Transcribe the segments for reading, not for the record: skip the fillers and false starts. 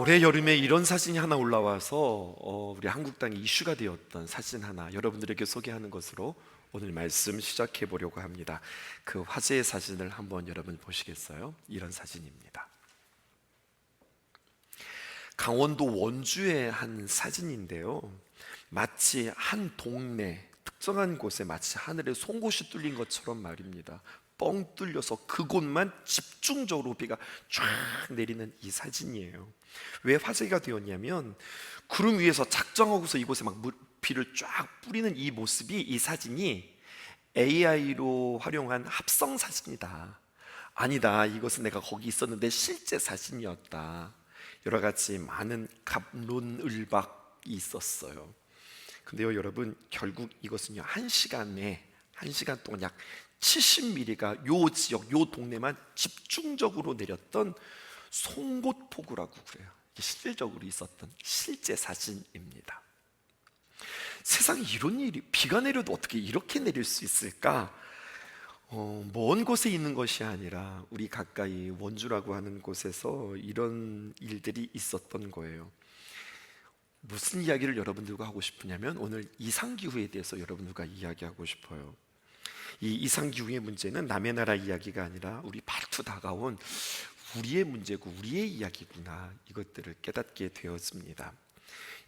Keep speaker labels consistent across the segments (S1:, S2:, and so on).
S1: 올해 여름에 이런 사진이 하나 올라와서 우리 한국 땅에 이슈가 되었던 사진 하나 여러분들에게 소개하는 것으로 오늘 말씀 시작해 보려고 합니다. 그 화제의 사진을 한번 여러분 보시겠어요? 이런 사진입니다. 강원도 원주의 한 사진인데요, 마치 한 동네 특정한 곳에 마치 하늘에 송곳이 뚫린 것처럼 말입니다. 뻥 뚫려서 그곳만 집중적으로 비가 쫙 내리는 이 사진이에요. 왜 화제가 되었냐면 구름 위에서 작정하고서 이곳에 막 비를 쫙 뿌리는 이 모습이, 이 사진이 AI로 활용한 합성 사진이다, 아니다, 이것은 내가 거기 있었는데 실제 사진이었다, 여러 가지 많은 갑론을박이 있었어요. 근데요 여러분, 결국 이것은요 한 시간 동안 약 70mm가 요 지역, 요 동네만 집중적으로 내렸던 송곳폭우라고 그래요. 이게 실질적으로 있었던 실제 사진입니다. 세상에 이런 일이, 비가 내려도 어떻게 이렇게 내릴 수 있을까? 먼 곳에 있는 것이 아니라 우리 가까이 원주라고 하는 곳에서 이런 일들이 있었던 거예요. 무슨 이야기를 여러분들과 하고 싶으냐면 오늘 이상기후에 대해서 여러분들과 이야기하고 싶어요. 이 이상기후의 문제는 남의 나라 이야기가 아니라 우리 발투 다가온 우리의 문제고 우리의 이야기구나, 이것들을 깨닫게 되었습니다.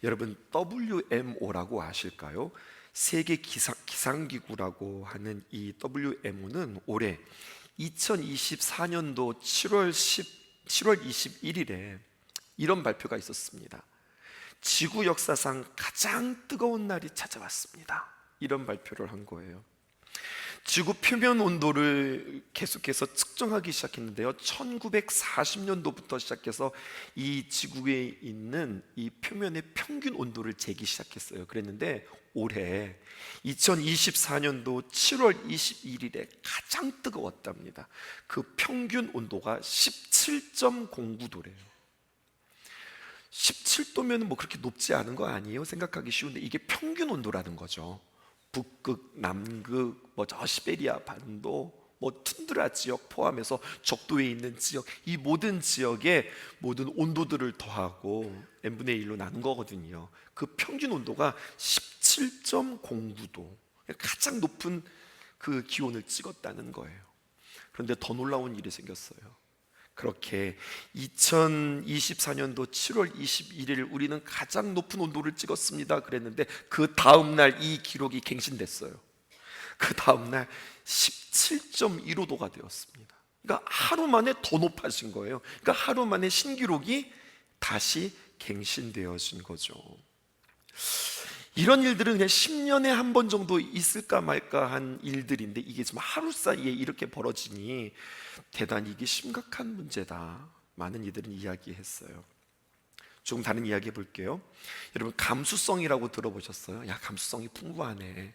S1: 여러분, WMO라고 아실까요? 세계 기상기구라고 하는 이 WMO는 올해 2024년도 7월 21일에 이런 발표가 있었습니다. 지구 역사상 가장 뜨거운 날이 찾아왔습니다, 이런 발표를 한 거예요. 지구 표면 온도를 계속해서 측정하기 시작했는데요, 1940년도부터 시작해서 이 지구에 있는 이 표면의 평균 온도를 재기 시작했어요. 그랬는데 올해 2024년도 7월 21일에 가장 뜨거웠답니다. 그 평균 온도가 17.09도래요 17도면 뭐 그렇게 높지 않은 거 아니에요? 생각하기 쉬운데 이게 평균 온도라는 거죠. 북극, 남극, 저 시베리아 반도, 툰드라 지역 포함해서 적도에 있는 지역, 이 모든 지역의 모든 온도들을 더하고 n분의 1로 나눈 거거든요. 그 평균 온도가 17.09도, 가장 높은 그 기온을 찍었다는 거예요. 그런데 더 놀라운 일이 생겼어요. 그렇게 2024년도 7월 21일 우리는 가장 높은 온도를 찍었습니다 그랬는데 그 다음날 이 기록이 갱신됐어요. 그 다음날 17.15도가 되었습니다. 그러니까 하루 만에 더 높아진 거예요. 그러니까 하루 만에 신기록이 다시 갱신되어진 거죠. 이런 일들은 그냥 10년에 한 번 정도 있을까 말까 한 일들인데 이게 지금 하루 사이에 이렇게 벌어지니 대단히 이게 심각한 문제다, 많은 이들은 이야기했어요. 조금 다른 이야기 해볼게요. 여러분, 감수성이라고 들어보셨어요? 야, 감수성이 풍부하네.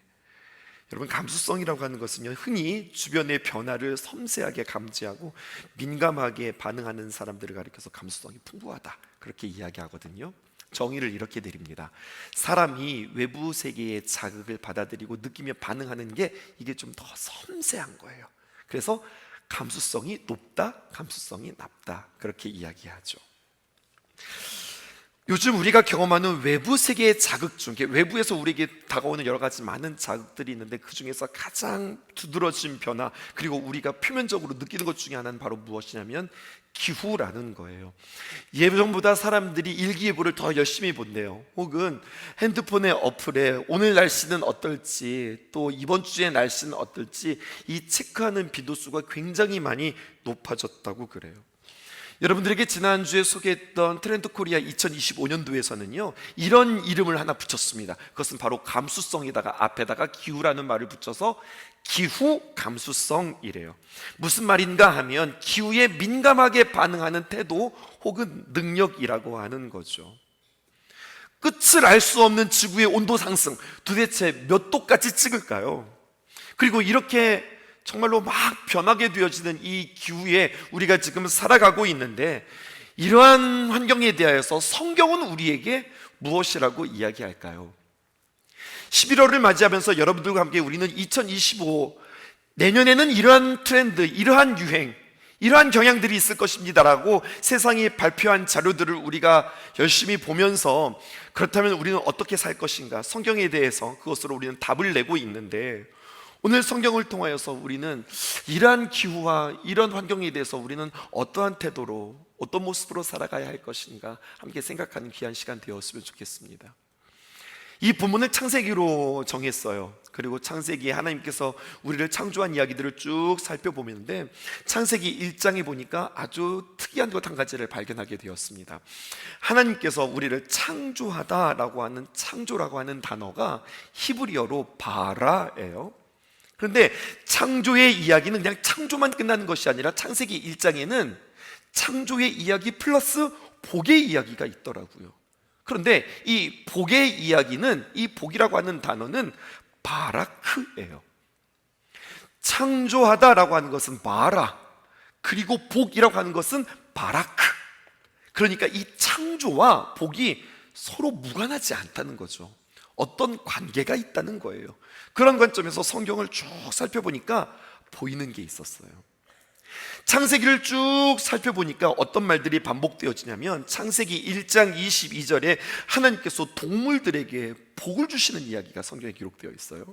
S1: 여러분, 감수성이라고 하는 것은요, 흔히 주변의 변화를 섬세하게 감지하고 민감하게 반응하는 사람들을 가리켜서 감수성이 풍부하다, 그렇게 이야기하거든요. 정의를 이렇게 내립니다. 사람이 외부 세계의 자극을 받아들이고 느끼며 반응하는 게 이게 좀 더 섬세한 거예요. 그래서 감수성이 높다, 감수성이 낮다, 그렇게 이야기하죠. 요즘 우리가 경험하는 외부 세계의 자극 중, 외부에서 우리에게 다가오는 여러 가지 많은 자극들이 있는데 그 중에서 가장 두드러진 변화, 그리고 우리가 표면적으로 느끼는 것 중에 하나는 바로 무엇이냐면 기후라는 거예요. 예전보다 사람들이 일기예보를 더 열심히 본대요. 혹은 핸드폰의 어플에 오늘 날씨는 어떨지, 또 이번 주의 날씨는 어떨지 이 체크하는 빈도수가 굉장히 많이 높아졌다고 그래요. 여러분들에게 지난주에 소개했던 트렌드 코리아 2025년도에서는요 이런 이름을 하나 붙였습니다. 그것은 바로 감수성에다가 앞에다가 기후라는 말을 붙여서 기후 감수성이래요. 무슨 말인가 하면 기후에 민감하게 반응하는 태도 혹은 능력이라고 하는 거죠. 끝을 알 수 없는 지구의 온도 상승, 도대체 몇 도까지 찍을까요? 그리고 이렇게 정말로 막 변하게 되어지는 이 기후에 우리가 지금 살아가고 있는데 이러한 환경에 대하여서 성경은 우리에게 무엇이라고 이야기할까요? 11월을 맞이하면서 여러분들과 함께 우리는 2025, 내년에는 이러한 트렌드, 이러한 유행, 이러한 경향들이 있을 것입니다라고 세상이 발표한 자료들을 우리가 열심히 보면서 그렇다면 우리는 어떻게 살 것인가, 성경에 대해서 그것으로 우리는 답을 내고 있는데, 오늘 성경을 통하여서 우리는 이러한 기후와 이런 환경에 대해서 우리는 어떠한 태도로, 어떤 모습으로 살아가야 할 것인가 함께 생각하는 귀한 시간 되었으면 좋겠습니다. 이 본문을 창세기로 정했어요. 그리고 창세기에 하나님께서 우리를 창조한 이야기들을 쭉 살펴보는데, 창세기 1장에 보니까 아주 특이한 것 한 가지를 발견하게 되었습니다. 하나님께서 우리를 창조하다라고 하는, 창조라고 하는 단어가 히브리어로 바라예요. 그런데 창조의 이야기는 그냥 창조만 끝나는 것이 아니라 창세기 1장에는 창조의 이야기 플러스 복의 이야기가 있더라고요. 그런데 이 복의 이야기는, 이 복이라고 하는 단어는 바라크예요. 창조하다라고 하는 것은 바라, 그리고 복이라고 하는 것은 바라크. 그러니까 이 창조와 복이 서로 무관하지 않다는 거죠. 어떤 관계가 있다는 거예요. 그런 관점에서 성경을 쭉 살펴보니까 보이는 게 있었어요. 창세기를 쭉 살펴보니까 어떤 말들이 반복되어지냐면, 창세기 1장 22절에 하나님께서 동물들에게 복을 주시는 이야기가 성경에 기록되어 있어요.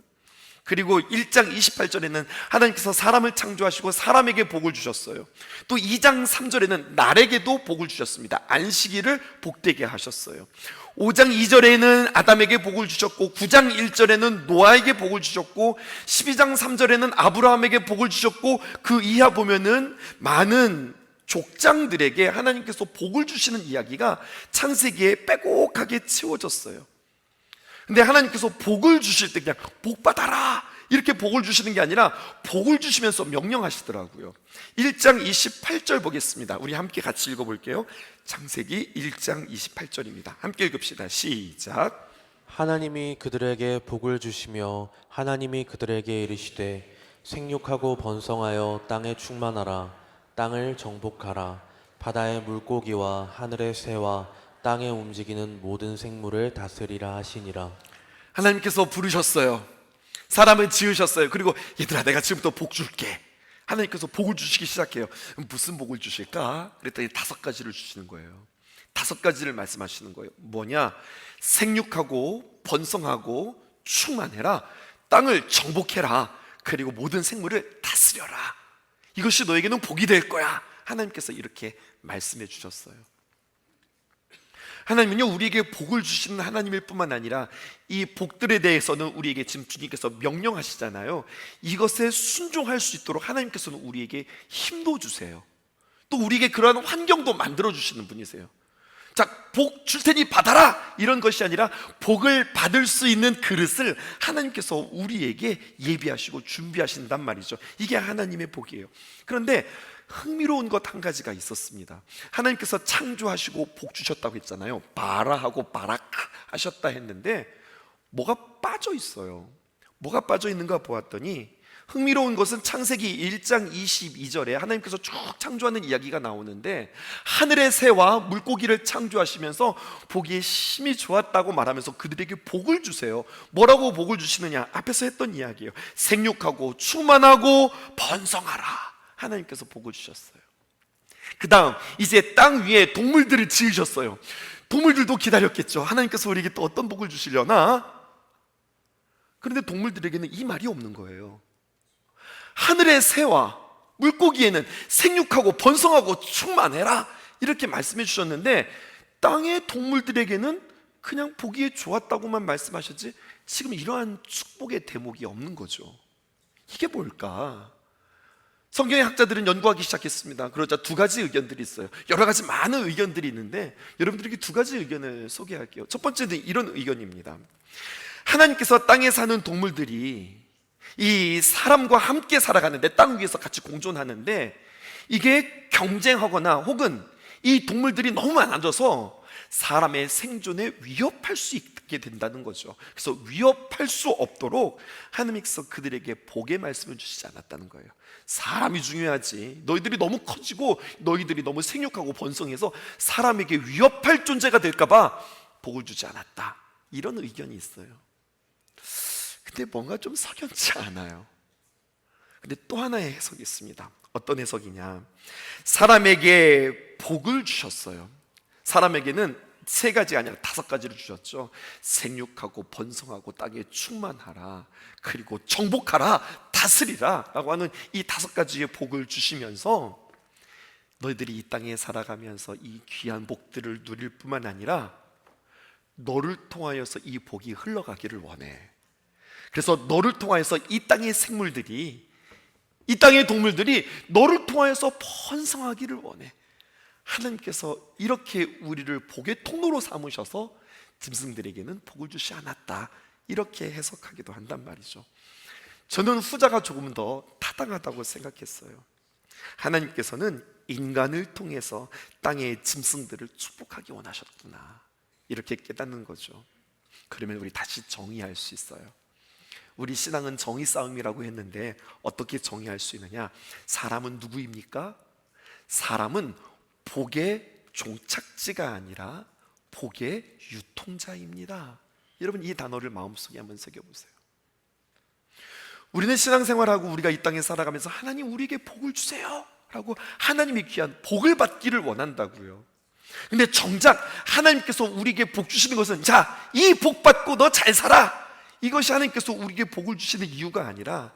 S1: 그리고 1장 28절에는 하나님께서 사람을 창조하시고 사람에게 복을 주셨어요. 또 2장 3절에는 날에게도 복을 주셨습니다. 안식일을 복되게 하셨어요. 5장 2절에는 아담에게 복을 주셨고, 9장 1절에는 노아에게 복을 주셨고, 12장 3절에는 아브라함에게 복을 주셨고, 그 이하 보면은 많은 족장들에게 하나님께서 복을 주시는 이야기가 창세기에 빼곡하게 채워졌어요. 근데 하나님께서 복을 주실 때 그냥 복 받아라 이렇게 복을 주시는 게 아니라 복을 주시면서 명령하시더라고요. 1장 28절 보겠습니다. 우리 함께 같이 읽어볼게요. 창세기 1장 28절입니다. 함께 읽읍시다. 시작.
S2: 하나님이 그들에게 복을 주시며 하나님이 그들에게 이르시되 생육하고 번성하여 땅에 충만하라. 땅을 정복하라. 바다의 물고기와 하늘의 새와 땅에 움직이는 모든 생물을 다스리라 하시니라.
S1: 하나님께서 부르셨어요. 사람을 지으셨어요. 그리고 얘들아, 내가 지금부터 복 줄게. 하나님께서 복을 주시기 시작해요. 무슨 복을 주실까? 그랬더니 5가지를 주시는 거예요. 5가지를 말씀하시는 거예요. 뭐냐? 생육하고 번성하고 충만해라. 땅을 정복해라. 그리고 모든 생물을 다스려라. 이것이 너에게는 복이 될 거야. 하나님께서 이렇게 말씀해 주셨어요. 하나님은요, 우리에게 복을 주시는 하나님일 뿐만 아니라 이 복들에 대해서는 우리에게 지금 주님께서 명령하시잖아요. 이것에 순종할 수 있도록 하나님께서는 우리에게 힘도 주세요. 또 우리에게 그러한 환경도 만들어 주시는 분이세요. 자, 복 줄 테니 받아라 이런 것이 아니라 복을 받을 수 있는 그릇을 하나님께서 우리에게 예비하시고 준비하신단 말이죠. 이게 하나님의 복이에요. 그런데 흥미로운 것 한 가지가 있었습니다. 하나님께서 창조하시고 복 주셨다고 했잖아요. 바라하고 바라크 하셨다 했는데 뭐가 빠져 있어요. 뭐가 빠져 있는가 보았더니 흥미로운 것은 창세기 1장 22절에 하나님께서 쭉 창조하는 이야기가 나오는데, 하늘의 새와 물고기를 창조하시면서 보기에 심히 좋았다고 말하면서 그들에게 복을 주세요. 뭐라고 복을 주시느냐? 앞에서 했던 이야기예요. 생육하고 충만하고 번성하라. 하나님께서 복을 주셨어요. 그 다음 이제 땅 위에 동물들을 지으셨어요. 동물들도 기다렸겠죠. 하나님께서 우리에게 또 어떤 복을 주시려나? 그런데 동물들에게는 이 말이 없는 거예요. 하늘의 새와 물고기에는 생육하고 번성하고 충만해라 이렇게 말씀해 주셨는데, 땅의 동물들에게는 그냥 보기에 좋았다고만 말씀하셨지 지금 이러한 축복의 대목이 없는 거죠. 이게 뭘까? 성경의 학자들은 연구하기 시작했습니다. 그러자 2가지 의견들이 있어요. 여러 가지 많은 의견들이 있는데 여러분들에게 2가지 의견을 소개할게요. 첫 번째는 이런 의견입니다. 하나님께서 땅에 사는 동물들이 이 사람과 함께 살아가는데, 땅 위에서 같이 공존하는데, 이게 경쟁하거나 혹은 이 동물들이 너무 많아져서 사람의 생존에 위협할 수 있게 된다는 거죠. 그래서 위협할 수 없도록 하나님께서 그들에게 복의 말씀을 주시지 않았다는 거예요. 사람이 중요하지, 너희들이 너무 커지고 너희들이 너무 생육하고 번성해서 사람에게 위협할 존재가 될까봐 복을 주지 않았다, 이런 의견이 있어요. 근데 뭔가 좀 석연치 않아요. 근데 또 하나의 해석이 있습니다. 어떤 해석이냐? 사람에게 복을 주셨어요. 사람에게는 세 가지가 아니라 다섯 가지를 주셨죠. 생육하고 번성하고 땅에 충만하라, 그리고 정복하라, 다스리라 라고 하는 이 다섯 가지의 복을 주시면서 너희들이 이 땅에 살아가면서 이 귀한 복들을 누릴 뿐만 아니라 너를 통하여서 이 복이 흘러가기를 원해. 그래서 너를 통하여서 이 땅의 생물들이, 이 땅의 동물들이 너를 통하여서 번성하기를 원해. 하나님께서 이렇게 우리를 복의 통로로 삼으셔서 짐승들에게는 복을 주시 않았다, 이렇게 해석하기도 한단 말이죠. 저는 후자가 조금 더 타당하다고 생각했어요. 하나님께서는 인간을 통해서 땅의 짐승들을 축복하기 원하셨구나, 이렇게 깨닫는 거죠. 그러면 우리 다시 정의할 수 있어요. 우리 신앙은 정의 싸움이라고 했는데 어떻게 정의할 수 있느냐? 사람은 누구입니까? 사람은 복의 종착지가 아니라 복의 유통자입니다. 여러분, 이 단어를 마음속에 한번 새겨보세요. 우리는 신앙생활하고 우리가 이 땅에 살아가면서 하나님 우리에게 복을 주세요 라고 하나님의 귀한 복을 받기를 원한다고요. 근데 정작 하나님께서 우리에게 복 주시는 것은, 자, 이 복 받고 너 잘 살아, 이것이 하나님께서 우리에게 복을 주시는 이유가 아니라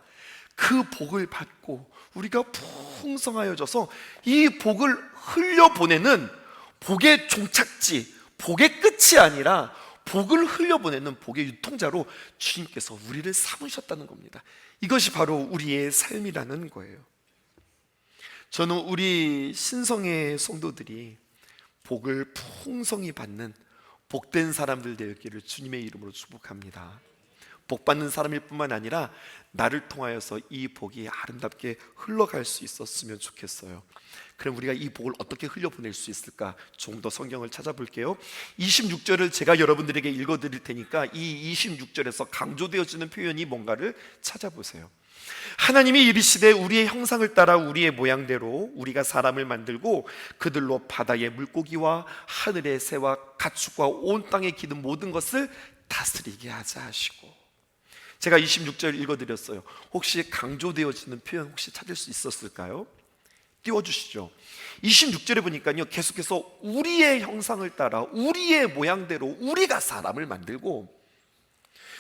S1: 그 복을 받고 우리가 풍성하여져서 이 복을 흘려보내는 복의 종착지, 복의 끝이 아니라 복을 흘려보내는 복의 유통자로 주님께서 우리를 삼으셨다는 겁니다. 이것이 바로 우리의 삶이라는 거예요. 저는 우리 신성의 성도들이 복을 풍성히 받는 복된 사람들 되기를 주님의 이름으로 축복합니다. 복 받는 사람일 뿐만 아니라 나를 통하여서 이 복이 아름답게 흘러갈 수 있었으면 좋겠어요. 그럼 우리가 이 복을 어떻게 흘려보낼 수 있을까? 좀 더 성경을 찾아볼게요. 26절을 제가 여러분들에게 읽어드릴 테니까 이 26절에서 강조되어지는 표현이 뭔가를 찾아보세요. 하나님이 이르시되 우리의 형상을 따라 우리의 모양대로 우리가 사람을 만들고 그들로 바다의 물고기와 하늘의 새와 가축과 온 땅에 기는 모든 것을 다스리게 하자 하시고, 제가 26절 읽어드렸어요. 혹시 강조되어지는 표현 혹시 찾을 수 있었을까요? 띄워주시죠. 26절에 보니까요, 계속해서 우리의 형상을 따라 우리의 모양대로 우리가 사람을 만들고,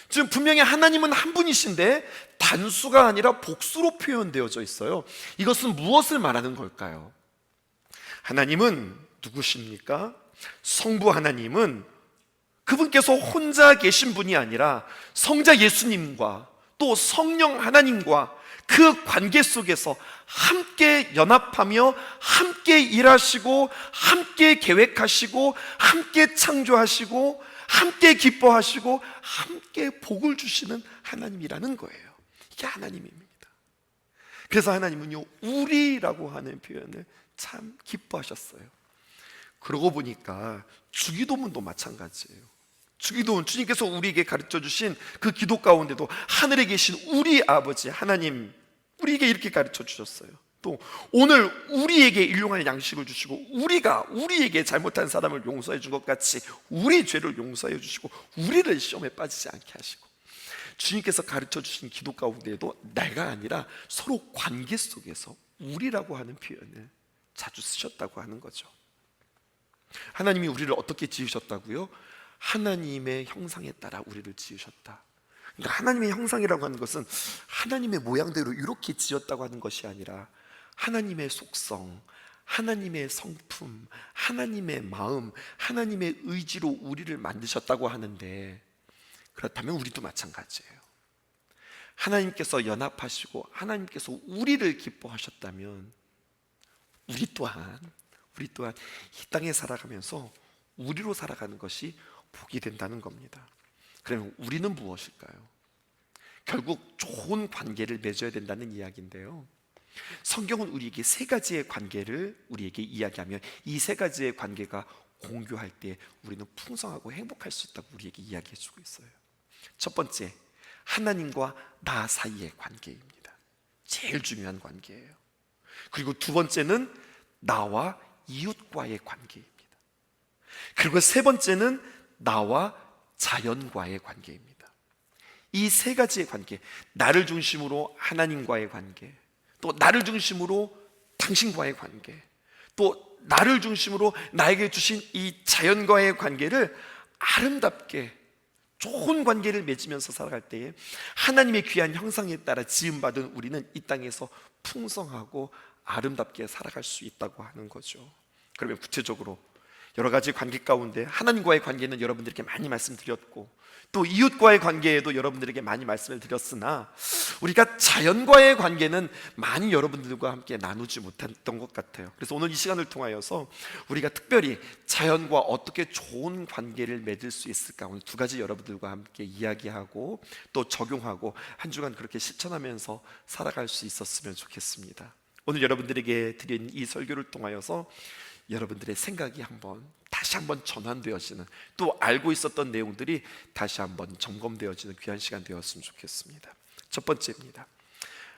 S1: 지금 분명히 하나님은 한 분이신데 단수가 아니라 복수로 표현되어져 있어요. 이것은 무엇을 말하는 걸까요? 하나님은 누구십니까? 성부 하나님은 그분께서 혼자 계신 분이 아니라 성자 예수님과 또 성령 하나님과 그 관계 속에서 함께 연합하며 함께 일하시고 함께 계획하시고 함께 창조하시고 함께 기뻐하시고 함께 복을 주시는 하나님이라는 거예요. 이게 하나님입니다. 그래서 하나님은요, 우리라고 하는 표현을 참 기뻐하셨어요. 그러고 보니까 주기도문도 마찬가지예요. 주기도문, 주님께서 우리에게 가르쳐 주신 그 기도 가운데도 하늘에 계신 우리 아버지 하나님, 우리에게 이렇게 가르쳐 주셨어요. 또 오늘 우리에게 일용할 양식을 주시고 우리가 우리에게 잘못한 사람을 용서해 준 것 같이 우리 죄를 용서해 주시고 우리를 시험에 빠지지 않게 하시고, 주님께서 가르쳐 주신 기도 가운데에도 내가 아니라 서로 관계 속에서 우리라고 하는 표현을 자주 쓰셨다고 하는 거죠. 하나님이 우리를 어떻게 지으셨다고요? 하나님의 형상에 따라 우리를 지으셨다. 그러니까 하나님의 형상이라고 하는 것은 하나님의 모양대로 이렇게 지었다고 하는 것이 아니라 하나님의 속성, 하나님의 성품, 하나님의 마음, 하나님의 의지로 우리를 만드셨다고 하는데, 그렇다면 우리도 마찬가지예요. 하나님께서 연합하시고 하나님께서 우리를 기뻐하셨다면 우리 또한 이 땅에 살아가면서 우리로 살아가는 것이 복이 된다는 겁니다. 그러면 우리는 무엇일까요? 결국 좋은 관계를 맺어야 된다는 이야기인데요, 성경은 우리에게 세 가지의 관계를 우리에게 이야기하며 이 세 가지의 관계가 공교할 때 우리는 풍성하고 행복할 수 있다고 우리에게 이야기해 주고 있어요. 첫 번째, 하나님과 나 사이의 관계입니다. 제일 중요한 관계예요. 그리고 두 번째는 나와 이웃과의 관계입니다. 그리고 세 번째는 나와 자연과의 관계입니다. 이 세 가지의 관계, 나를 중심으로 하나님과의 관계, 또 나를 중심으로 당신과의 관계, 또 나를 중심으로 나에게 주신 이 자연과의 관계를 아름답게 좋은 관계를 맺으면서 살아갈 때에 하나님의 귀한 형상에 따라 지음받은 우리는 이 땅에서 풍성하고 아름답게 살아갈 수 있다고 하는 거죠. 그러면 구체적으로 여러 가지 관계 가운데 하나님과의 관계는 여러분들에게 많이 말씀드렸고, 또 이웃과의 관계에도 여러분들에게 많이 말씀을 드렸으나, 우리가 자연과의 관계는 많이 여러분들과 함께 나누지 못했던 것 같아요. 그래서 오늘 이 시간을 통하여서 우리가 특별히 자연과 어떻게 좋은 관계를 맺을 수 있을까, 오늘 두 가지 여러분들과 함께 이야기하고 또 적용하고 한 주간 그렇게 실천하면서 살아갈 수 있었으면 좋겠습니다. 오늘 여러분들에게 드린 이 설교를 통하여서 여러분들의 생각이 다시 한번 전환되어지는, 또 알고 있었던 내용들이 다시 한번 점검되어지는 귀한 시간 되었으면 좋겠습니다. 첫 번째입니다.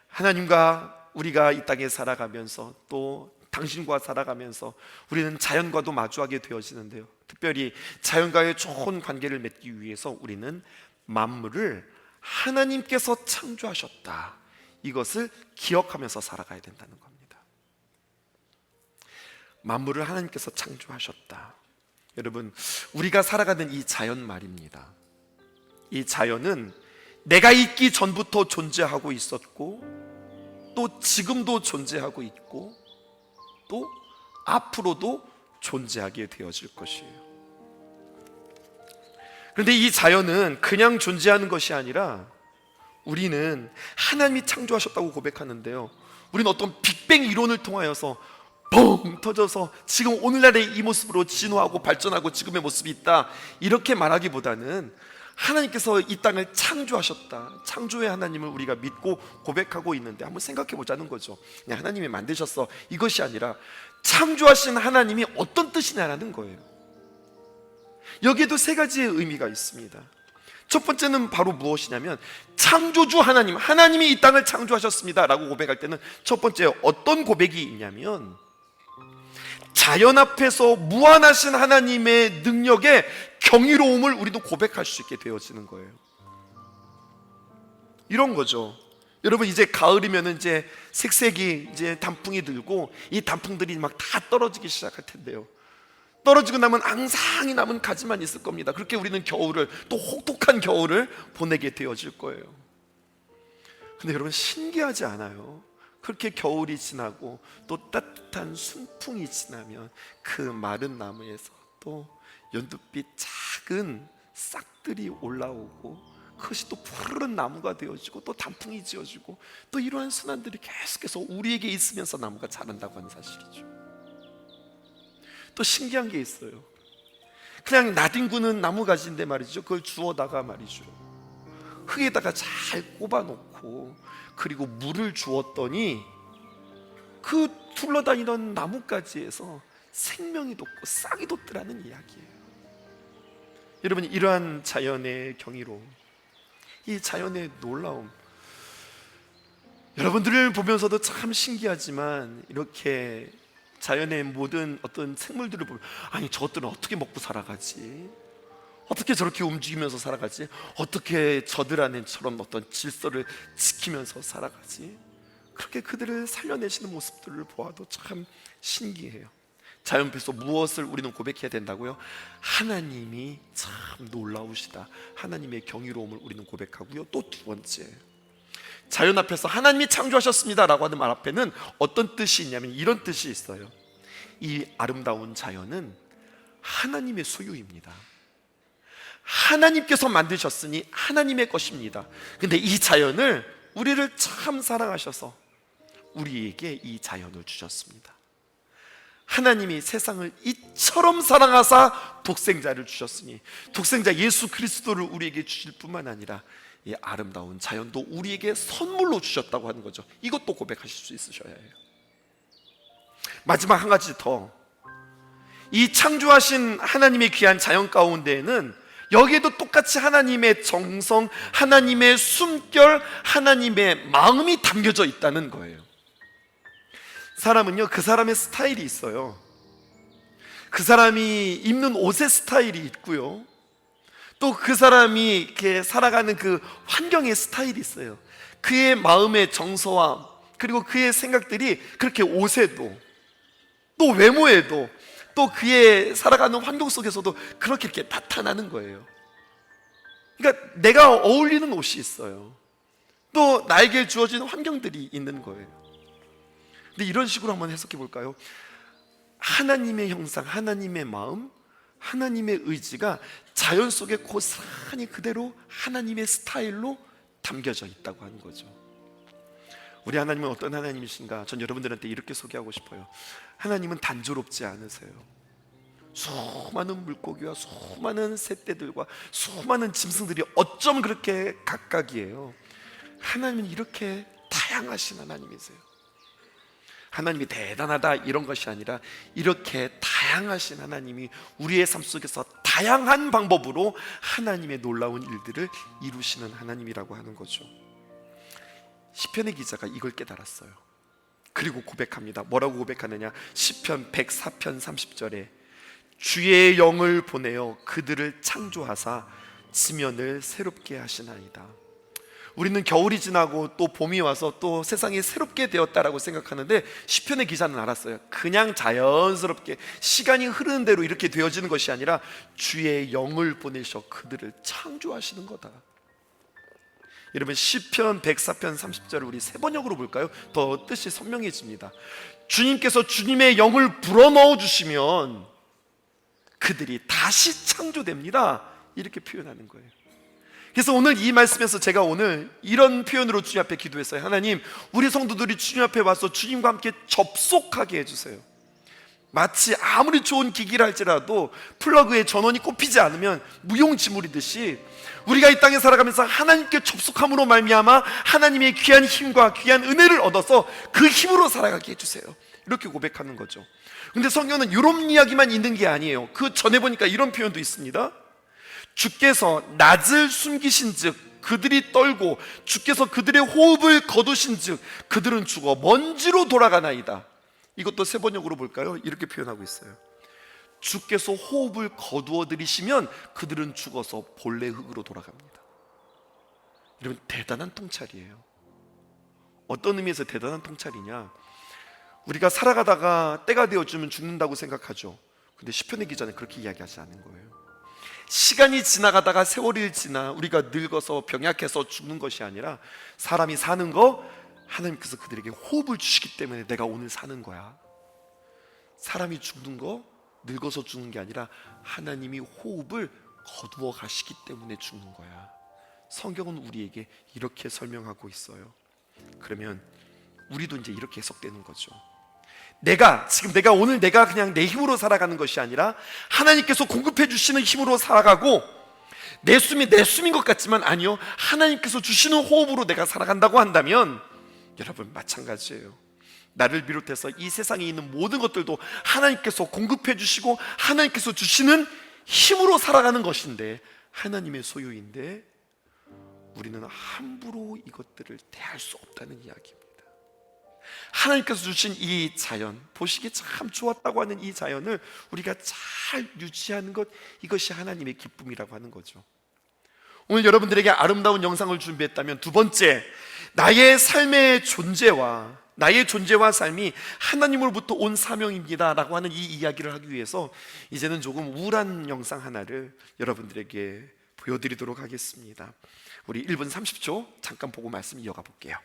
S1: 하나님과 우리가 이 땅에 살아가면서, 또 당신과 살아가면서 우리는 자연과도 마주하게 되어지는데요, 특별히 자연과의 좋은 관계를 맺기 위해서 우리는 만물을 하나님께서 창조하셨다, 이것을 기억하면서 살아가야 된다는 겁니다. 만물을 하나님께서 창조하셨다. 여러분, 우리가 살아가는 이 자연 말입니다. 이 자연은 내가 있기 전부터 존재하고 있었고, 또 지금도 존재하고 있고, 또 앞으로도 존재하게 되어질 것이에요. 그런데 이 자연은 그냥 존재하는 것이 아니라 우리는 하나님이 창조하셨다고 고백하는데요, 우리는 어떤 빅뱅 이론을 통하여서 뻥 터져서 지금 오늘날의 이 모습으로 진화하고 발전하고 지금의 모습이 있다, 이렇게 말하기보다는 하나님께서 이 땅을 창조하셨다, 창조의 하나님을 우리가 믿고 고백하고 있는데, 한번 생각해 보자는 거죠. 그냥 하나님이 만드셨어, 이것이 아니라 창조하신 하나님이 어떤 뜻이냐라는 거예요. 여기에도 세 가지의 의미가 있습니다. 첫 번째는 바로 무엇이냐면, 창조주 하나님, 하나님이 이 땅을 창조하셨습니다 라고 고백할 때는 첫 번째 어떤 고백이 있냐면, 자연 앞에서 무한하신 하나님의 능력의 경이로움을 우리도 고백할 수 있게 되어지는 거예요. 이런 거죠. 여러분, 이제 가을이면 이제 색색이 이제 단풍이 들고, 이 단풍들이 막 다 떨어지기 시작할 텐데요, 떨어지고 나면 앙상이 남은 가지만 있을 겁니다. 그렇게 우리는 겨울을, 또 혹독한 겨울을 보내게 되어질 거예요. 근데 여러분, 신기하지 않아요? 그렇게 겨울이 지나고 또 따뜻한 순풍이 지나면 그 마른 나무에서 또 연두빛 작은 싹들이 올라오고, 그것이 또 푸르른 나무가 되어지고, 또 단풍이 지어지고, 또 이러한 순환들이 계속해서 우리에게 있으면서 나무가 자란다고 하는 사실이죠. 또 신기한 게 있어요. 그냥 나뒹구는 나무가지인데 말이죠, 그걸 주워다가 말이죠, 흙에다가 잘 꼽아놓고, 그리고 물을 주었더니 그 둘러다니던 나뭇가지에서 생명이 돋고 싹이 돋더라는 이야기예요. 여러분, 이러한 자연의 경이로움, 이 자연의 놀라움, 여러분들을 보면서도 참 신기하지만, 이렇게 자연의 모든 어떤 생물들을 보면, 아니 저것들은 어떻게 먹고 살아가지? 어떻게 저렇게 움직이면서 살아가지? 어떻게 저들 안에 저런 어떤 질서를 지키면서 살아가지? 그렇게 그들을 살려내시는 모습들을 보아도 참 신기해요. 자연 앞에서 무엇을 우리는 고백해야 된다고요? 하나님이 참 놀라우시다, 하나님의 경이로움을 우리는 고백하고요. 또 두 번째, 자연 앞에서 하나님이 창조하셨습니다 라고 하는 말 앞에는 어떤 뜻이 있냐면, 이런 뜻이 있어요. 이 아름다운 자연은 하나님의 소유입니다. 하나님께서 만드셨으니 하나님의 것입니다. 근데 이 자연을, 우리를 참 사랑하셔서 우리에게 이 자연을 주셨습니다. 하나님이 세상을 이처럼 사랑하사 독생자를 주셨으니, 독생자 예수 그리스도를 우리에게 주실 뿐만 아니라 이 아름다운 자연도 우리에게 선물로 주셨다고 하는 거죠. 이것도 고백하실 수 있으셔야 해요. 마지막 한 가지 더, 이 창조하신 하나님의 귀한 자연 가운데에는 여기에도 똑같이 하나님의 정성, 하나님의 숨결, 하나님의 마음이 담겨져 있다는 거예요. 사람은요, 그 사람의 스타일이 있어요. 그 사람이 입는 옷의 스타일이 있고요, 또 그 사람이 이렇게 살아가는 그 환경의 스타일이 있어요. 그의 마음의 정서와 그리고 그의 생각들이 그렇게 옷에도 또 외모에도 또 그의 살아가는 환경 속에서도 그렇게 이렇게 나타나는 거예요. 그러니까 내가 어울리는 옷이 있어요. 또 나에게 주어진 환경들이 있는 거예요. 근데 이런 식으로 한번 해석해 볼까요? 하나님의 형상, 하나님의 마음, 하나님의 의지가 자연 속에 고스란히 그대로 하나님의 스타일로 담겨져 있다고 하는 거죠. 우리 하나님은 어떤 하나님이신가? 전 여러분들한테 이렇게 소개하고 싶어요. 하나님은 단조롭지 않으세요. 수많은 물고기와 수많은 새떼들과 수많은 짐승들이 어쩜 그렇게 각각이에요. 하나님은 이렇게 다양하신 하나님이세요. 하나님이 대단하다 이런 것이 아니라 이렇게 다양하신 하나님이 우리의 삶 속에서 다양한 방법으로 하나님의 놀라운 일들을 이루시는 하나님이라고 하는 거죠. 시편의 기자가 이걸 깨달았어요. 그리고 고백합니다. 뭐라고 고백하느냐? 시편 104편 30절에 주의 영을 보내어 그들을 창조하사 지면을 새롭게 하시나이다. 우리는 겨울이 지나고 또 봄이 와서 또 세상이 새롭게 되었다라고 생각하는데 시편의 기자는 알았어요. 그냥 자연스럽게 시간이 흐르는 대로 이렇게 되어지는 것이 아니라 주의 영을 보내셔 그들을 창조하시는 거다. 여러분 시편 104편 30절을 우리 세 번역으로 볼까요? 더 뜻이 선명해집니다. 주님께서 주님의 영을 불어넣어 주시면 그들이 다시 창조됩니다. 이렇게 표현하는 거예요. 그래서 오늘 이 말씀에서 제가 오늘 이런 표현으로 주님 앞에 기도했어요. 하나님, 우리 성도들이 주님 앞에 와서 주님과 함께 접속하게 해주세요. 마치 아무리 좋은 기기라 할지라도 플러그에 전원이 꼽히지 않으면 무용지물이듯이 우리가 이 땅에 살아가면서 하나님께 접속함으로 말미암아 하나님의 귀한 힘과 귀한 은혜를 얻어서 그 힘으로 살아가게 해주세요. 이렇게 고백하는 거죠. 근데 성경은 이런 이야기만 있는 게 아니에요. 그 전에 보니까 이런 표현도 있습니다. 주께서 낯을 숨기신 즉 그들이 떨고 주께서 그들의 호흡을 거두신 즉 그들은 죽어 먼지로 돌아가나이다. 이것도 세 번역으로 볼까요? 이렇게 표현하고 있어요. 주께서 호흡을 거두어 들이시면 그들은 죽어서 본래 흙으로 돌아갑니다. 여러분 대단한 통찰이에요. 어떤 의미에서 대단한 통찰이냐? 우리가 살아가다가 때가 되어주면 죽는다고 생각하죠. 근데 시편의 기자는 그렇게 이야기하지 않는 거예요. 시간이 지나가다가 세월이 지나 우리가 늙어서 병약해서 죽는 것이 아니라 사람이 사는 거 하나님께서 그들에게 호흡을 주시기 때문에 내가 오늘 사는 거야. 사람이 죽는 거 늙어서 죽는 게 아니라 하나님이 호흡을 거두어 가시기 때문에 죽는 거야. 성경은 우리에게 이렇게 설명하고 있어요. 그러면 우리도 이제 이렇게 해석되는 거죠. 내가 오늘 내가 그냥 내 힘으로 살아가는 것이 아니라 하나님께서 공급해 주시는 힘으로 살아가고 내 숨이 내 숨인 것 같지만 아니요, 하나님께서 주시는 호흡으로 내가 살아간다고 한다면 여러분 마찬가지예요. 나를 비롯해서 이 세상에 있는 모든 것들도 하나님께서 공급해 주시고 하나님께서 주시는 힘으로 살아가는 것인데 하나님의 소유인데 우리는 함부로 이것들을 대할 수 없다는 이야기입니다. 하나님께서 주신 이 자연, 보시기에 참 좋았다고 하는 이 자연을 우리가 잘 유지하는 것, 이것이 하나님의 기쁨이라고 하는 거죠. 오늘 여러분들에게 아름다운 영상을 준비했다면 두 번째, 나의 삶의 존재와 나의 존재와 삶이 하나님으로부터 온 사명입니다 라고 하는 이 이야기를 하기 위해서 이제는 조금 우울한 영상 하나를 여러분들에게 보여드리도록 하겠습니다. 우리 1분 30초 잠깐 보고 말씀 이어가 볼게요.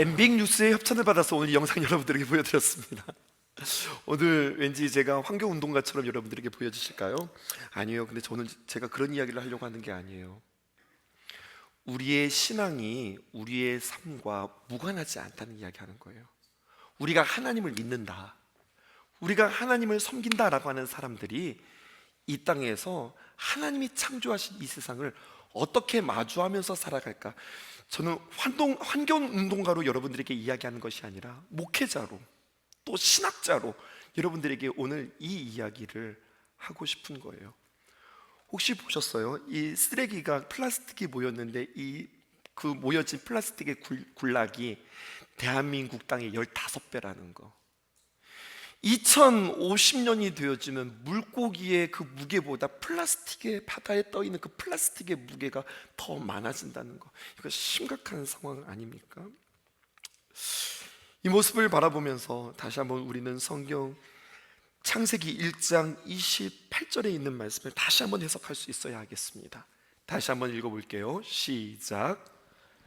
S1: MBC 뉴스의 협찬을 받아서 오늘 이 영상 여러분들에게 보여드렸습니다. 오늘 왠지 제가 환경운동가처럼 여러분들에게 보여주실까요? 아니에요. 근데 저는 제가 그런 이야기를 하려고 하는 게 아니에요. 우리의 신앙이 우리의 삶과 무관하지 않다는 이야기 하는 거예요. 우리가 하나님을 믿는다, 우리가 하나님을 섬긴다라고 하는 사람들이 이 땅에서 하나님이 창조하신 이 세상을 어떻게 마주하면서 살아갈까? 저는 환경운동가로 여러분들에게 이야기하는 것이 아니라 목회자로, 또 신학자로 여러분들에게 오늘 이 이야기를 하고 싶은 거예요. 혹시 보셨어요? 이 쓰레기가 플라스틱이 모였는데 그 모여진 플라스틱의 군락이 대한민국 땅의 15배라는 거. 2050년이 되어지면 물고기의 그 무게보다 플라스틱의 바다에 떠 있는 그 플라스틱의 무게가 더 많아진다는 거. 이거 심각한 상황 아닙니까? 이 모습을 바라보면서 다시 한번 우리는 성경 창세기 1장 28절에 있는 말씀을 다시 한번 해석할 수 있어야 하겠습니다. 다시 한번 읽어볼게요. 시작.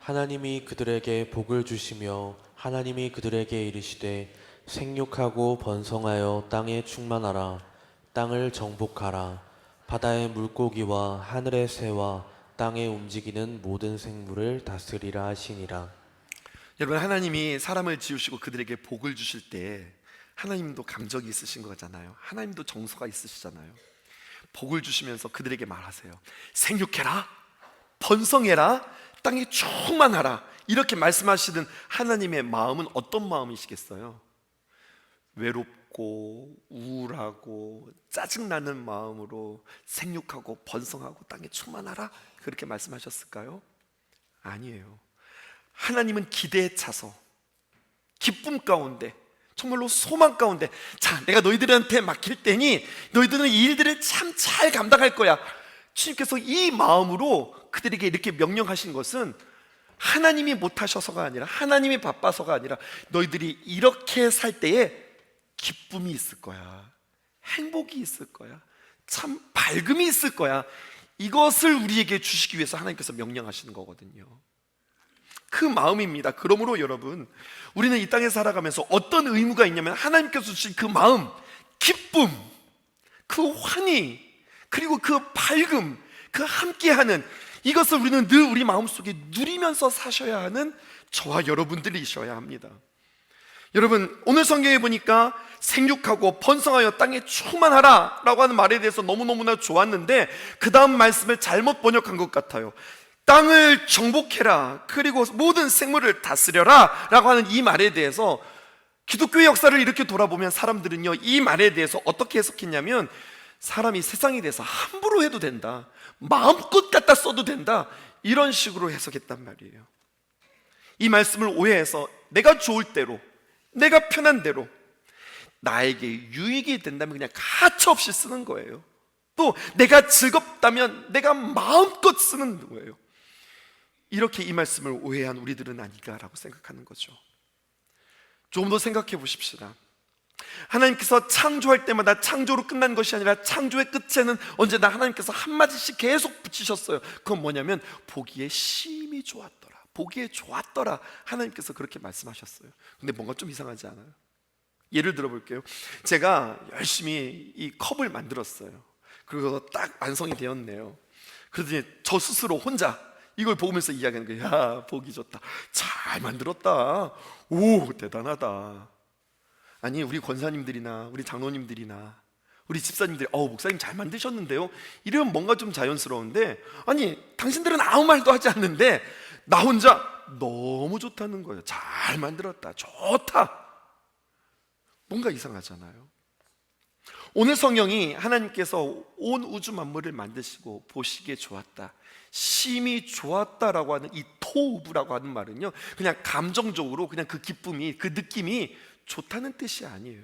S2: 하나님이 그들에게 복을 주시며 하나님이 그들에게 이르시되 생육하고 번성하여 땅에 충만하라. 땅을 정복하라. 바다의 물고기와 하늘의 새와 땅에 움직이는 모든 생물을 다스리라 하시니라.
S1: 여러분, 하나님이 사람을 지으시고 그들에게 복을 주실 때 하나님도 감정이 있으신 거잖아요. 하나님도 정서가 있으시잖아요. 복을 주시면서 그들에게 말하세요. 생육해라, 번성해라, 땅에 충만하라. 이렇게 말씀하시는 하나님의 마음은 어떤 마음이시겠어요? 외롭고 우울하고 짜증나는 마음으로 생육하고 번성하고 땅에 충만하라, 그렇게 말씀하셨을까요? 아니에요. 하나님은 기대에 차서 기쁨 가운데, 정말로 소망 가운데, 자, 내가 너희들한테 맡길 테니 너희들은 이 일들을 참 잘 감당할 거야. 주님께서 이 마음으로 그들에게 이렇게 명령하신 것은 하나님이 못하셔서가 아니라, 하나님이 바빠서가 아니라, 너희들이 이렇게 살 때에 기쁨이 있을 거야, 행복이 있을 거야, 참 밝음이 있을 거야. 이것을 우리에게 주시기 위해서 하나님께서 명령하시는 거거든요. 그 마음입니다. 그러므로 여러분, 우리는 이 땅에 살아가면서 어떤 의무가 있냐면, 하나님께서 주신 그 마음, 기쁨, 그 환희, 그리고 그 밝음, 그 함께하는, 이것을 우리는 늘 우리 마음속에 누리면서 사셔야 하는 저와 여러분들이셔야 합니다. 여러분, 오늘 성경에 보니까 생육하고 번성하여 땅에 충만하라 라고 하는 말에 대해서 너무너무나 좋았는데, 그 다음 말씀을 잘못 번역한 것 같아요. 땅을 정복해라, 그리고 모든 생물을 다스려라 라고 하는 이 말에 대해서 기독교의 역사를 이렇게 돌아보면 사람들은요, 이 말에 대해서 어떻게 해석했냐면, 사람이 세상에 대해서 함부로 해도 된다, 마음껏 갖다 써도 된다, 이런 식으로 해석했단 말이에요. 이 말씀을 오해해서 내가 좋을 대로, 내가 편한 대로, 나에게 유익이 된다면 그냥 가차없이 쓰는 거예요. 또 내가 즐겁다면 내가 마음껏 쓰는 거예요. 이렇게 이 말씀을 오해한 우리들은 아닌가라고 생각하는 거죠. 조금 더 생각해 보십시다. 하나님께서 창조할 때마다 창조로 끝난 것이 아니라 창조의 끝에는 언제나 하나님께서 한마디씩 계속 붙이셨어요. 그건 뭐냐면, 보기에 심히 좋았더라, 보기에 좋았더라, 하나님께서 그렇게 말씀하셨어요. 근데 뭔가 좀 이상하지 않아요? 예를 들어 볼게요. 제가 열심히 이 컵을 만들었어요. 그리고 딱 완성이 되었네요. 그러더니 저 스스로 혼자 이걸 보면서 이야기하는 거예요. 야, 보기 좋다, 잘 만들었다, 오, 대단하다. 아니, 우리 권사님들이나 우리 장로님들이나 우리 집사님들이 목사님 잘 만드셨는데요, 이러면 뭔가 좀 자연스러운데, 아니, 당신들은 아무 말도 하지 않는데 나 혼자 너무 좋다는 거예요. 잘 만들었다, 좋다. 뭔가 이상하잖아요. 오늘 성경이 하나님께서 온 우주 만물을 만드시고 보시기에 좋았다, 심히 좋았다라고 하는 이 토우브라고 하는 말은요, 그냥 감정적으로 그냥 그 기쁨이, 그 느낌이 좋다는 뜻이 아니에요.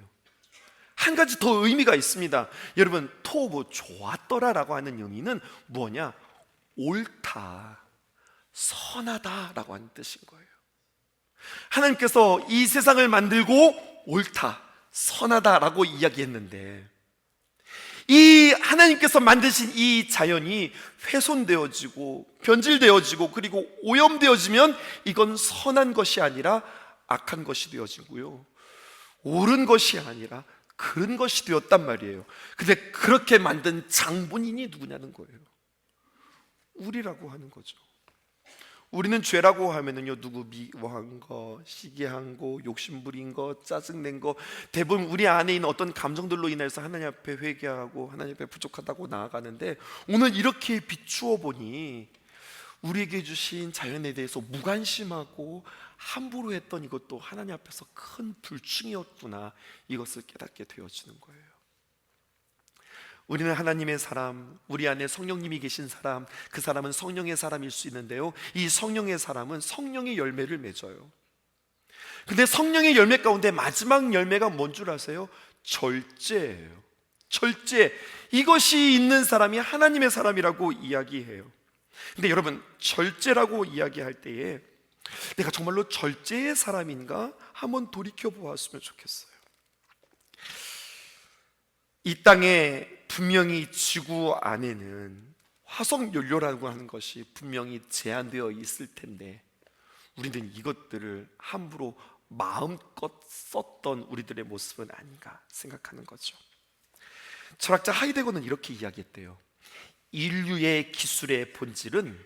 S1: 한 가지 더 의미가 있습니다. 여러분, 토우브, 좋았더라라고 하는 의미는 뭐냐? 옳다, 선하다라고 하는 뜻인 거예요. 하나님께서 이 세상을 만들고 옳다, 선하다라고 이야기했는데, 이 하나님께서 만드신 이 자연이 훼손되어지고 변질되어지고 그리고 오염되어지면 이건 선한 것이 아니라 악한 것이 되어지고요, 옳은 것이 아니라 그른 것이 되었단 말이에요. 근데 그렇게 만든 장본인이 누구냐는 거예요. 우리라고 하는 거죠. 우리는 죄라고 하면은요, 누구 미워한 거, 시기한 거, 욕심부린 거, 짜증낸 거, 대부분 우리 안에 있는 어떤 감정들로 인해서 하나님 앞에 회개하고 하나님 앞에 부족하다고 나아가는데, 오늘 이렇게 비추어 보니 우리에게 주신 자연에 대해서 무관심하고 함부로 했던 이것도 하나님 앞에서 큰 불충이었구나, 이것을 깨닫게 되어지는 거예요. 우리는 하나님의 사람, 우리 안에 성령님이 계신 사람, 그 사람은 성령의 사람일 수 있는데요, 이 성령의 사람은 성령의 열매를 맺어요. 근데 성령의 열매 가운데 마지막 열매가 뭔 줄 아세요? 절제예요. 절제. 이것이 있는 사람이 하나님의 사람이라고 이야기해요. 근데 여러분, 절제라고 이야기할 때에 내가 정말로 절제의 사람인가 한번 돌이켜 보았으면 좋겠어요. 이 땅에 분명히 지구 안에는 화석 연료라고 하는 것이 분명히 제한되어 있을 텐데, 우리는 이것들을 함부로 마음껏 썼던 우리들의 모습은 아닌가 생각하는 거죠. 철학자 하이데거는 이렇게 이야기했대요. 인류의 기술의 본질은,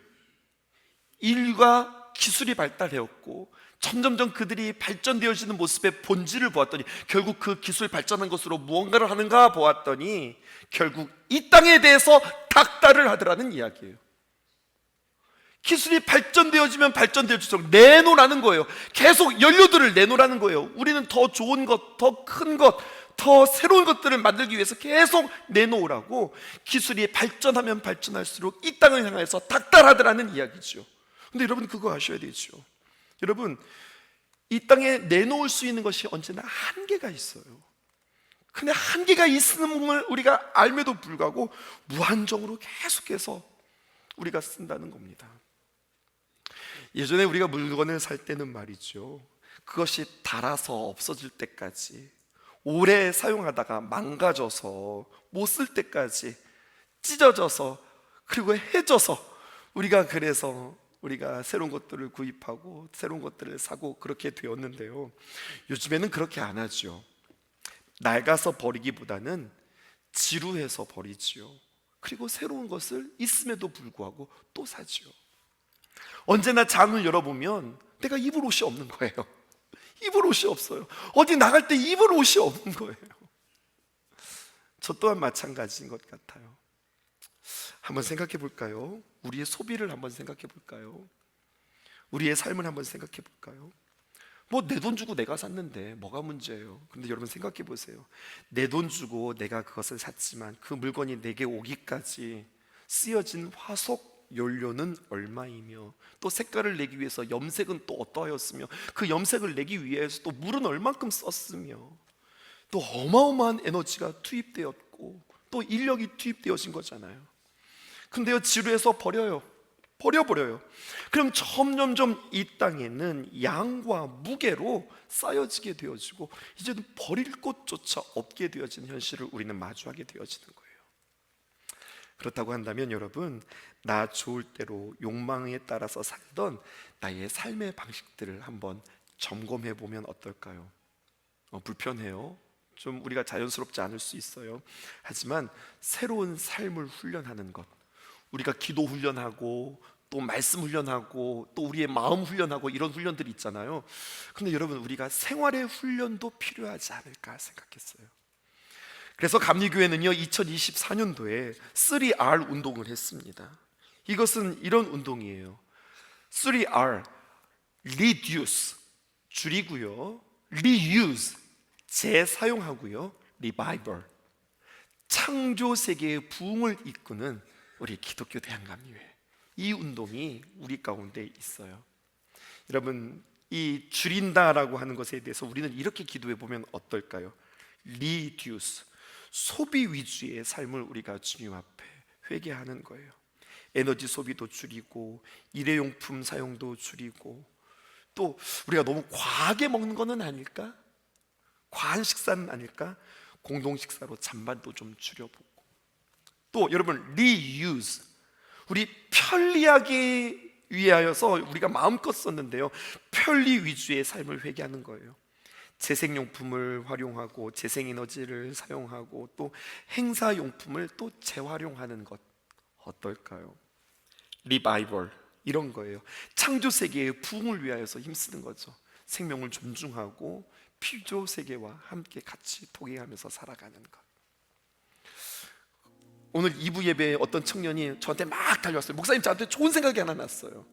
S1: 인류가 기술이 발달되었고 점점점 그들이 발전되어지는 모습의 본질을 보았더니, 결국 그 기술 발전한 것으로 무언가를 하는가 보았더니 결국 이 땅에 대해서 닥달을 하더라는 이야기예요. 기술이 발전되어지면 발전되어질수록 내놓으라는 거예요. 계속 연료들을 내놓으라는 거예요. 우리는 더 좋은 것, 더 큰 것, 더 새로운 것들을 만들기 위해서 계속 내놓으라고, 기술이 발전하면 발전할수록 이 땅을 향해서 닥달하더라는 이야기죠. 근데 여러분, 그거 아셔야 되죠. 여러분, 이 땅에 내놓을 수 있는 것이 언제나 한계가 있어요. 근데 한계가 있음을 우리가 알매도 불구하고 무한정으로 계속해서 우리가 쓴다는 겁니다. 예전에 우리가 물건을 살 때는 말이죠, 그것이 닳아서 없어질 때까지, 오래 사용하다가 망가져서 못 쓸 때까지, 찢어져서 그리고 해져서 우리가 새로운 것들을 구입하고 새로운 것들을 사고 그렇게 되었는데요, 요즘에는 그렇게 안 하죠. 낡아서 버리기보다는 지루해서 버리지요. 그리고 새로운 것을 있음에도 불구하고 또 사지요. 언제나 장을 열어보면 내가 입을 옷이 없는 거예요. 입을 옷이 없어요. 어디 나갈 때 입을 옷이 없는 거예요. 저 또한 마찬가지인 것 같아요. 한번 생각해 볼까요? 우리의 소비를 한번 생각해 볼까요? 우리의 삶을 한번 생각해 볼까요? 뭐 내 돈 주고 내가 샀는데 뭐가 문제예요? 근데 여러분 생각해 보세요. 내 돈 주고 내가 그것을 샀지만 그 물건이 내게 오기까지 쓰여진 화석 연료는 얼마이며, 또 색깔을 내기 위해서 염색은 또 어떠하였으며, 그 염색을 내기 위해서 또 물은 얼만큼 썼으며, 또 어마어마한 에너지가 투입되었고 또 인력이 투입되어진 거잖아요. 근데요, 지루해서 버려버려요. 그럼 점점점 이 땅에는 양과 무게로 쌓여지게 되어지고 이제는 버릴 곳조차 없게 되어지는 현실을 우리는 마주하게 되어지는 거예요. 그렇다고 한다면 여러분, 나 좋을 대로 욕망에 따라서 살던 나의 삶의 방식들을 한번 점검해 보면 어떨까요? 불편해요. 좀 우리가 자연스럽지 않을 수 있어요. 하지만 새로운 삶을 훈련하는 것, 우리가 기도 훈련하고 또 말씀 훈련하고 또 우리의 마음 훈련하고 이런 훈련들이 있잖아요. 근데 여러분, 우리가 생활의 훈련도 필요하지 않을까 생각했어요. 그래서 감리교회는요 2024년도에 3R 운동을 했습니다. 이것은 이런 운동이에요. 3R, Reduce, 줄이고요, Reuse, 재사용하고요, Revival, 창조 세계의 부흥을 이끄는 우리 기독교 대한감리회, 이 운동이 우리 가운데 있어요. 여러분, 이 줄인다라고 하는 것에 대해서 우리는 이렇게 기도해 보면 어떨까요? Reduce, 소비 위주의 삶을 우리가 주님 앞에 회개하는 거예요. 에너지 소비도 줄이고 일회용품 사용도 줄이고, 또 우리가 너무 과하게 먹는 거는 아닐까? 과한 식사는 아닐까? 공동 식사로 잔반도 좀 줄여보고, 또 여러분 reuse, 우리 편리하게 위하여서 우리가 마음껏 썼는데요, 편리 위주의 삶을 회개하는 거예요. 재생용품을 활용하고 재생에너지를 사용하고 또 행사용품을 또 재활용하는 것 어떨까요? 리바이벌 이런 거예요. 창조 세계의 부흥을 위하여서 힘쓰는 거죠. 생명을 존중하고 피조 세계와 함께 같이 동행하면서 살아가는 것. 오늘 2부 예배에 어떤 청년이 저한테 막 달려왔어요. 목사님, 저한테 좋은 생각이 하나 났어요.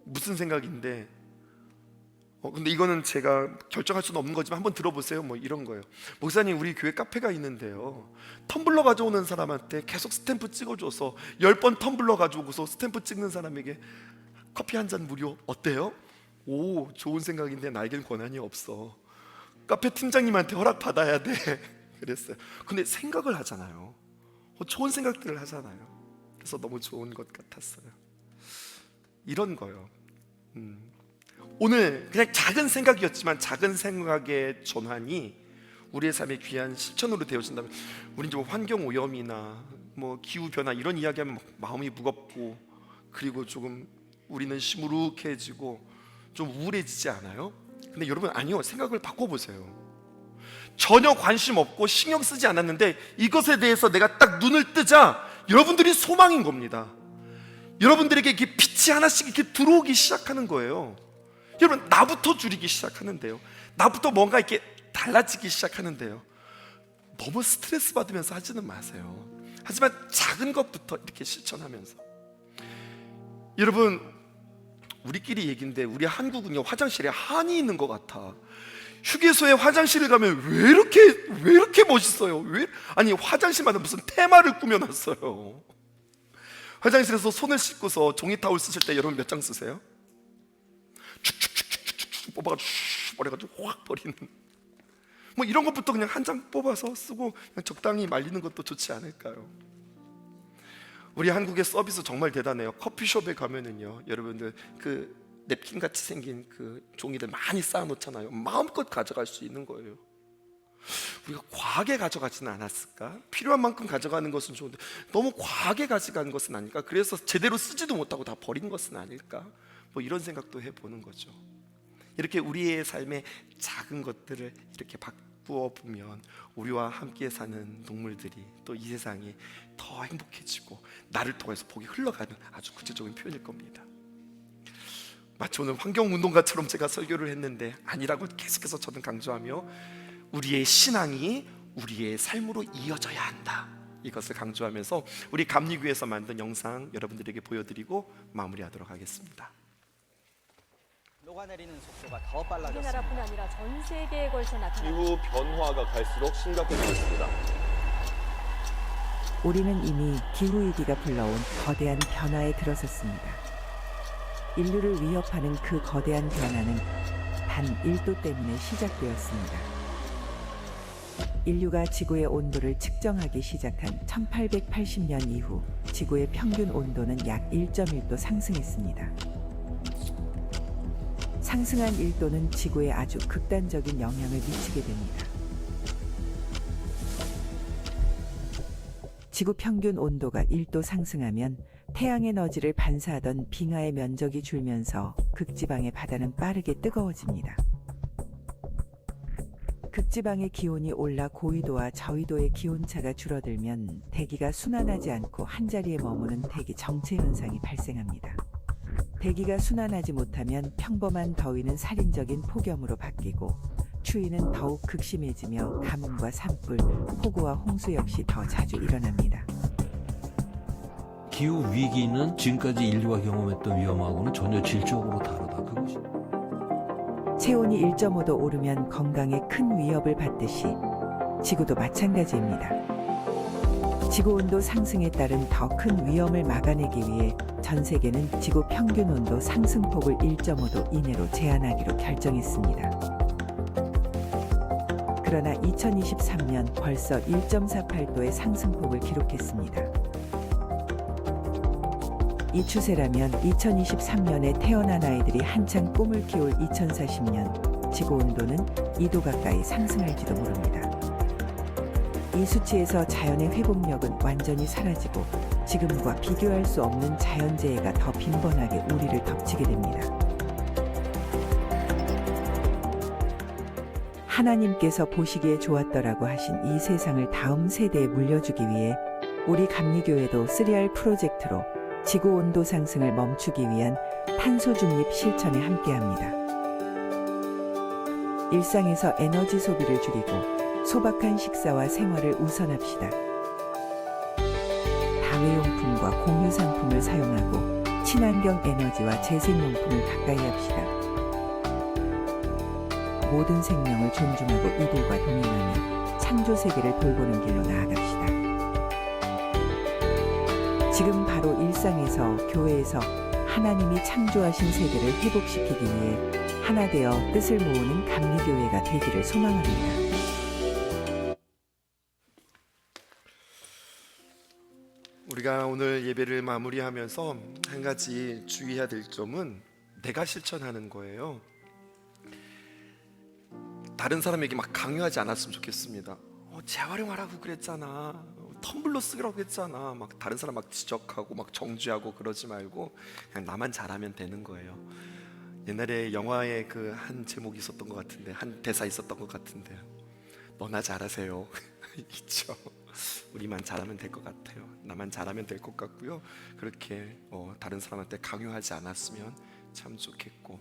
S1: 무슨 생각인데 근데 이거는 제가 결정할 수는 없는 거지만 한번 들어보세요. 뭐 이런 거예요. 목사님, 우리 교회 카페가 있는데요, 텀블러 가져오는 사람한테 계속 스탬프 찍어줘서 10번 텀블러 가져오고서 스탬프 찍는 사람에게 커피 한 잔 무료 어때요? 오, 좋은 생각인데 나에겐 권한이 없어. 카페 팀장님한테 허락 받아야 돼. 그랬어요. 근데 생각을 하잖아요. 좋은 생각들을 하잖아요. 그래서 너무 좋은 것 같았어요. 이런 거요. 오늘 그냥 작은 생각이었지만 작은 생각의 전환이 우리의 삶의 귀한 실천으로 되어진다면, 우리 이제 환경 오염이나 뭐 기후 변화 이런 이야기하면 마음이 무겁고, 그리고 조금 우리는 시무룩해지고 좀 우울해지지 않아요? 근데 여러분, 아니요, 생각을 바꿔보세요. 전혀 관심 없고 신경 쓰지 않았는데 이것에 대해서 내가 딱 눈을 뜨자 여러분들이 소망인 겁니다. 여러분들에게 이렇게 빛이 하나씩 이렇게 들어오기 시작하는 거예요. 여러분, 나부터 줄이기 시작하는데요, 나부터 뭔가 이렇게 달라지기 시작하는데요, 너무 스트레스 받으면서 하지는 마세요. 하지만 작은 것부터 이렇게 실천하면서. 여러분, 우리끼리 얘기인데 우리 한국은요, 화장실에 한이 있는 것 같아. 휴게소에 화장실을 가면 왜 이렇게 멋있어요? 아니, 화장실마다 무슨 테마를 꾸며놨어요. 화장실에서 손을 씻고서 종이 타올 쓰실 때 여러분 몇 장 쓰세요? 축축축축축 뽑아가지고 버려가지고 확 버리는, 뭐 이런 것부터 그냥 한 장 뽑아서 쓰고 그냥 적당히 말리는 것도 좋지 않을까요? 우리 한국의 서비스 정말 대단해요. 커피숍에 가면은요, 여러분들 그 냅킨 같이 생긴 그 종이들 많이 쌓아놓잖아요. 마음껏 가져갈 수 있는 거예요. 우리가 과하게 가져가지는 않았을까? 필요한 만큼 가져가는 것은 좋은데 너무 과하게 가져가는 것은 아닐까? 그래서 제대로 쓰지도 못하고 다 버린 것은 아닐까? 뭐 이런 생각도 해보는 거죠. 이렇게 우리의 삶의 작은 것들을 이렇게 바꾸어 보면 우리와 함께 사는 동물들이, 또 이 세상이 더 행복해지고 나를 통해서 복이 흘러가는 아주 구체적인 표현일 겁니다. 마치 오늘 환경운동가처럼 제가 설교를 했는데 아니라고 계속해서 저는 강조하며, 우리의 신앙이 우리의 삶으로 이어져야 한다, 이것을 강조하면서 우리 감리교회에서 만든 영상 여러분들에게 보여드리고 마무리하도록 하겠습니다.
S3: 녹아내리는 속도가 더 빨라졌습니다.
S4: 우리나라뿐 아니라 전 세계에 걸쳐 나타나는
S5: 기후 변화가 갈수록 심각해지고 있습니다.
S6: 우리는 이미 기후위기가 불러온 거대한 변화에 들어섰습니다. 인류를 위협하는 그 거대한 변화는 단 1도 때문에 시작되었습니다. 인류가 지구의 온도를 측정하기 시작한 1880년 이후 지구의 평균 온도는 약 1.1도 상승했습니다. 상승한 1도는 지구에 아주 극단적인 영향을 미치게 됩니다. 지구 평균 온도가 1도 상승하면 태양에너지를 반사하던 빙하의 면적이 줄면서 극지방의 바다는 빠르게 뜨거워집니다. 극지방의 기온이 올라 고위도와 저위도의 기온차가 줄어들면 대기가 순환하지 않고 한자리에 머무는 대기 정체 현상이 발생합니다. 대기가 순환하지 못하면 평범한 더위는 살인적인 폭염으로 바뀌고, 추위는 더욱 극심해지며 가뭄과 산불, 폭우와 홍수 역시 더 자주 일어납니다.
S7: 기후 위기는 지금까지 인류가 경험했던 위험하고는 전혀 질적으로 다르다. 그것이.
S6: 체온이 1.5도 오르면 건강에 큰 위협을 받듯이 지구도 마찬가지입니다. 지구온도 상승에 따른 더 큰 위험을 막아내기 위해 전 세계는 지구 평균 온도 상승폭을 1.5도 이내로 제한하기로 결정했습니다. 그러나 2023년 벌써 1.48도의 상승폭을 기록했습니다. 이 추세라면 2023년에 태어난 아이들이 한창 꿈을 키울 2040년 지구 온도는 2도 가까이 상승할지도 모릅니다. 이 수치에서 자연의 회복력은 완전히 사라지고 지금과 비교할 수 없는 자연재해가 더 빈번하게 우리를 덮치게 됩니다. 하나님께서 보시기에 좋았더라고 하신 이 세상을 다음 세대에 물려주기 위해 우리 감리교회도 3R 프로젝트로 지구 온도 상승을 멈추기 위한 탄소 중립 실천에 함께합니다. 일상에서 에너지 소비를 줄이고 소박한 식사와 생활을 우선합시다. 다회용품과 공유 상품을 사용하고 친환경 에너지와 재생용품을 가까이 합시다. 모든 생명을 존중하고 이들과 동행하며 창조 세계를 돌보는 길로 나아갑시다. 지금 바로 일상에서 교회에서 하나님이 창조하신 세계를 회복시키기 위해 하나 되어 뜻을 모으는 감리교회가 되기를 소망합니다.
S1: 우리가 오늘 예배를 마무리하면서 한 가지 주의해야 될 점은 내가 실천하는 거예요. 다른 사람에게 막 강요하지 않았으면 좋겠습니다. 재활용하라고 그랬잖아, 텀블러 쓰라고 했잖아, 막 다른 사람 막 지적하고 막 정죄하고 그러지 말고 그냥 나만 잘하면 되는 거예요. 옛날에 영화에 그 한 제목이 있었던 것 같은데, 한 대사 있었던 것 같은데, 너나 잘하세요. 있죠. 우리만 잘하면 될 것 같아요. 나만 잘하면 될 것 같고요. 그렇게 다른 사람한테 강요하지 않았으면 참 좋겠고,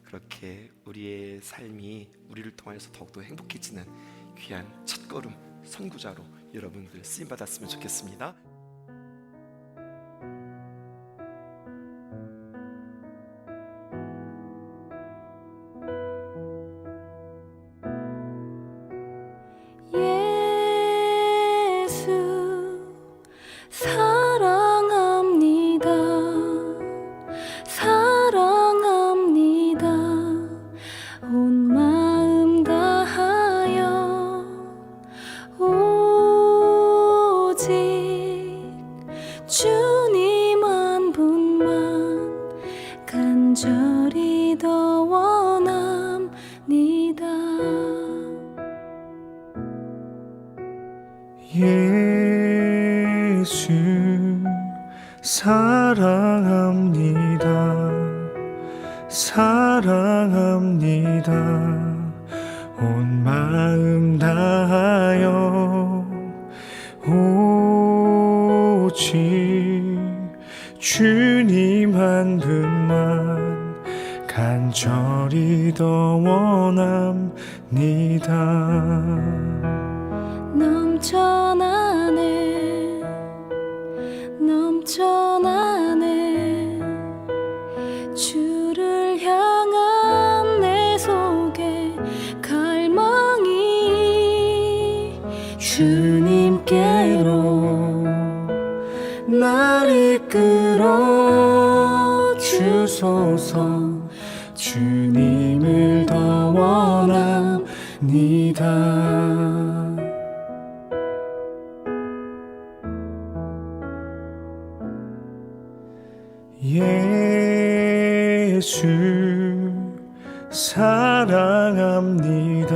S1: 그렇게 우리의 삶이 우리를 통해서 더욱더 행복해지는 귀한 첫걸음 선구자로 여러분들 쓰임 받았으면 좋겠습니다.
S3: 예수 사랑합니다. 사랑합니다. 온 마음 다하여 오직 주님 한 분만 간절히 더 원합니다.
S8: 예수 사랑합니다. 사랑합니다. 온 마음 다하여 오직 주님 한 분만 간절히 더 원합니다.
S3: 넘쳐나네 넘쳐나네 주를 향한 내 속에 갈망이 주님께로
S8: 날 이끌어 주소서. 주님을 더 원합니다. 예수 사랑합니다.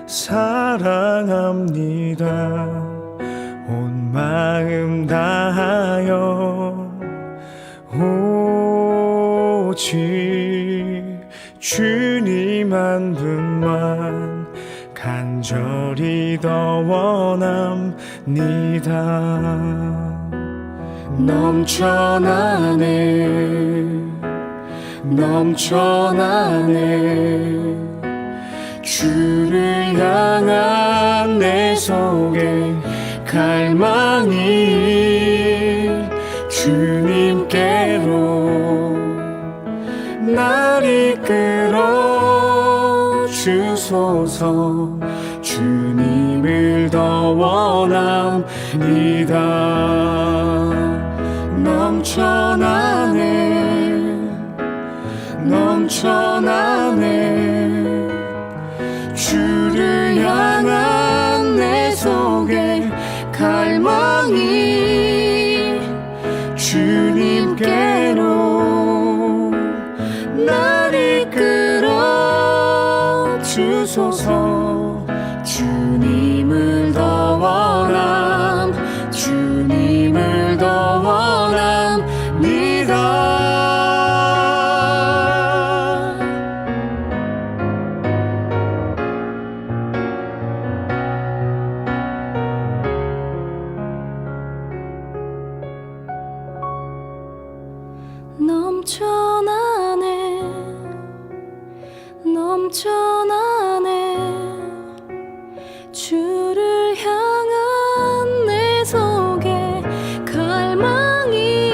S8: 사랑합니다. 온 마음 다하여 오직 주님 한 분만 간절히 더 원합니다. 넘쳐나네 넘쳐나네 주를 향한 내 속에 갈망이 주님께로 날 이끌어 주소서. 주님을 더 원합니다. 넘쳐나네 넘쳐나네 주를 향한 내 속에 갈망이 주님께로 날 이끌어 주소서. 주님을
S3: 전하네 주를 향한 내 속에 갈망이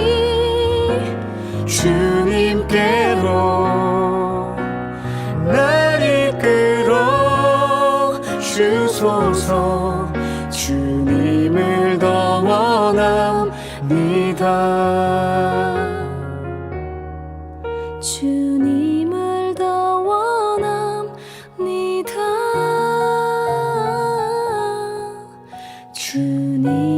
S8: 주님께로 날 이끌어 주소서. 주님을 더 원합니다.
S3: 주님을 더 원합니다. 주님